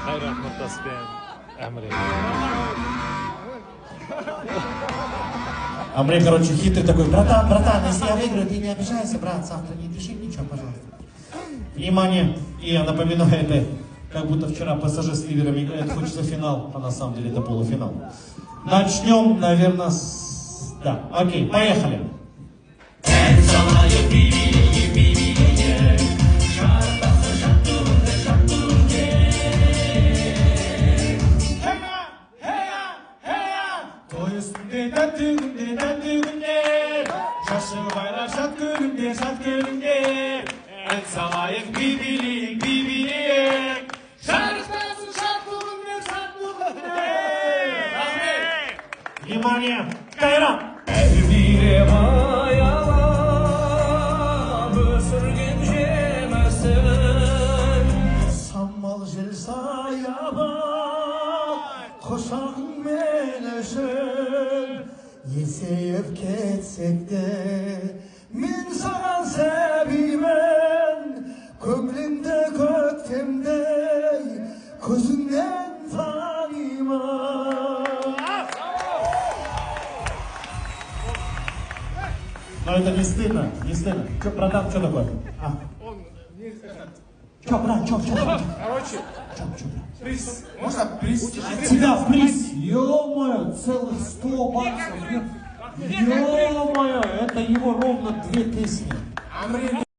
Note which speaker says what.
Speaker 1: Хайрат Нуртасбек, Амри.
Speaker 2: Амри, короче, хитрый такой: братан, если я выиграю, ты не обижайся, брат, завтра не пиши ничего, пожалуйста. Внимание, и я напоминаю, это как будто вчера ПСЖ с Ливером играет, хочется финал, а на самом деле это полуфинал. Начнем, наверное, с... Да, окей, поехали. Внимание, Кайрат! Саммал жел саяба, қошағың мен үшін, есейіп кетсек де, мен саған сәбимін, көңілімді көктемдей, көзіңнен танимын. Но это не стыдно, не стыдно. Че, братан, что такое?
Speaker 3: Он не...
Speaker 2: Че, брат, че?
Speaker 3: Короче, приз. Можно приз?
Speaker 2: Тебя в приз? Ё-моё, целых 100 баксов. Ё-моё, это его ровно 2000.